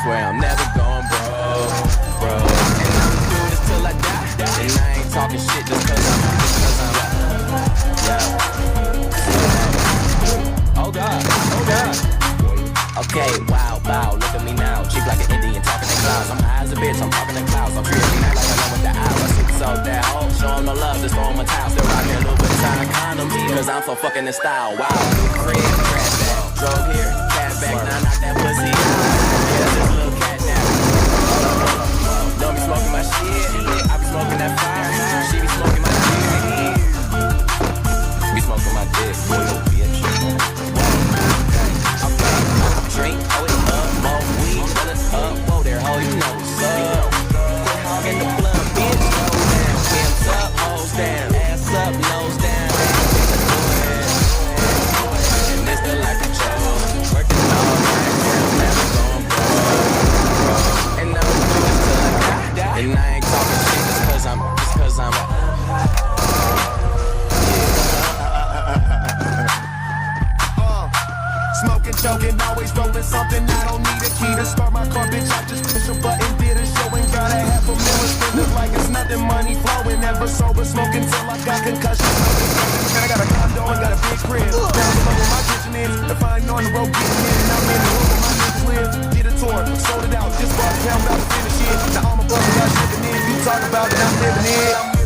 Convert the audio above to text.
swear I'm never going broke, bro. And I'ma do this till I die. And I ain't talking shit just cause I'm yeah. Oh God, oh God. Okay, wow, look at me now. Cheap like an Indian, talking in clouds. I'm high as a bitch, I'm talking in clouds. I'm treating me like I know what the hour. Six out that hoe, show 'em no love, just throw 'em a towel. Still rockin' a little bit of time condoms, cause I'm so fucking in style. Wow, new crib, crash that. Drove here, cash back, now knock that pussy out. Yeah, this little cat now. Don't be smoking my shit, I be smoking that fire. She be smoking my dick. Be smoking my dick, little bitch. Drink, hold it up, more weed, fill it up, whoa there, ho, you know what's up. Quit hogging the blood, bitch, nose down, hands up, hoes down, ass up, nose down. And this the life we chose, working all night, never going broke. And I'm doing this till I die, and I ain't talking shit just cause I'm Smoking, choking, always rolling something. I don't need a key to start my car, bitch. I just push a button, did a show and got a half a million. Spending like it's nothing, money flowing. Never sober, smoking till I got concussion. And I got a condo and got a big crib. Down below where my kitchen is. If I ain't on the road getting in, I'm in the room where my niggas live. Did a tour, sold it out, just bought a pound, about to finish it. Now all my brothers got shipping in. You talk about it, I'm living it.